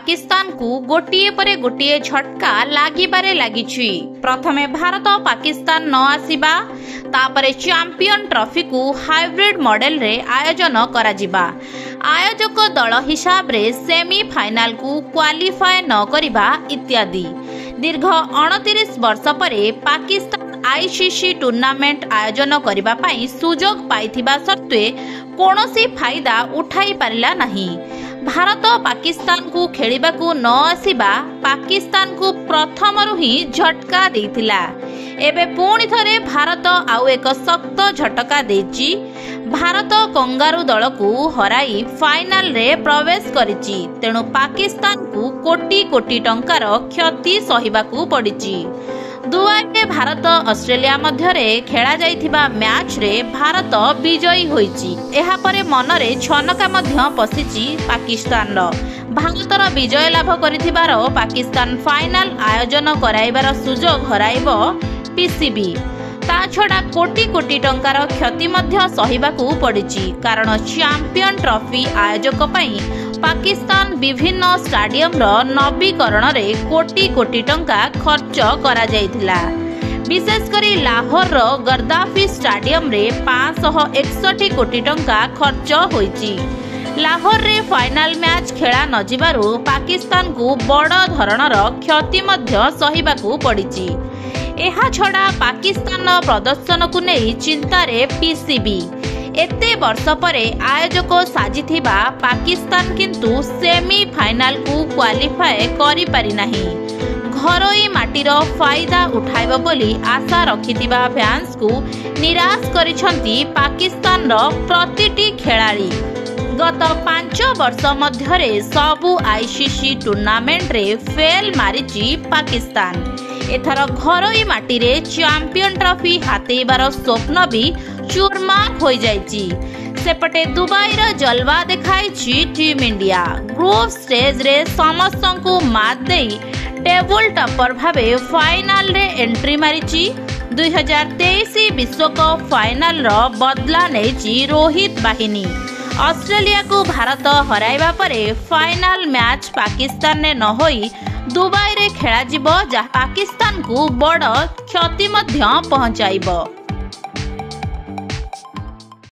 पाकिस्तान को गोटिए परे गोटिए झटका लागिबारे लागिछि। प्रथमे भारत पाकिस्तान न आसीबा तापरे चैंपियन ट्रॉफी को हाइब्रिड मॉडल रे आयोजन कराजिबा। आयोजक दल हिसाब रे सेमीफाइनाल को क्वालिफाई न करिबा इत्यादि। दीर्घ 29 वर्ष परे पाकिस्तान आईसीसी टूर्नामेंट आयोजन करिबा पई सुजोग पाइथिबा सत्वे कोनोसी फायदा उठाई पारिला नहीं। भारत पाकिस्तान को खेलिबा को न आसीबा पाकिस्तान को प्रथमरु ही झटका देइथिला। एबे पुणी थरे भारत आउ एक शक्त झटका देछि। भारत कंगारू दल को हराई फाइनल रे प्रवेश करिछि। तेणु पाकिस्तान को कोटी कोटी टंकार क्षति सहिबाकू पड़िछि। दुबई भारत ऑस्ट्रेलिया मध्यरे खेला जाइथिबा मैच रे भारत विजयी होइछि। एहा परे मनरे छनका मध्य पसिछि पाकिस्तान रो। भारतर विजय लाभ करिथिबार पाकिस्तान फाइनल आयोजन कराइबार सुजोग हराइबो पीसीबी। ता छड़ा कोटी कोटी टंकार क्षति मध्य सहिबाकू पड़िछि। कारण चैंपियन ट्रॉफी आयोजक पई पाकिस्तान विभिन्न स्टाडियम रो नवीकरण रे कोटी कोटी टंका खर्च करा जाइथिला। विशेष करी लाहौर रो गद्दाफी स्टाडियम रे 561 कोटी टंका खर्च होइछि। लाहौर रे फाइनल मैच खेला न जिबारु पाकिस्तान को बड़ धरणर क्षति मध्य सहिबाकू पड़िछि। एहा छड़ा पाकिस्तान प्रदर्शन को नहीं चिंतारे पीसीबी। एते वर्ष परे आयोजक साजिथिबा पाकिस्तान किंतु सेमीफाइनाल को क्वालिफाई करि पारि नाही। घरोई माटीर फायदा उठाइबो बोली आशा रखिथिबा फैंस को निराश करिसंती पाकिस्तान रो प्रतिटी खेलाड़ी। गत 5 वर्ष मध्यरे सबु आईसीसी टूर्नामेंट रे फेल मारिछि पाकिस्तान। एथर घरोई माटी रे चैंपियन ट्रॉफी हातेबार स्वप्न भी चूरमार हो जाइछि। सेपटे दुबई रो जलवा देखाइछि टीम इंडिया। ग्रुप स्टेज रे समस्त को मात देई टेबल टॉपर भावे फाइनल रे एंट्री मारिछि। 2023 विश्वकप फाइनल रो बदला नेछि रोहित बाहिनी। ऑस्ट्रेलिया को भारत हराइबा परे फाइनल मैच पाकिस्तान ने न होई दुबई रे खेला जिवो, जहाँ पाकिस्तान को बड़ क्षति मध्य पहुंचाइबो।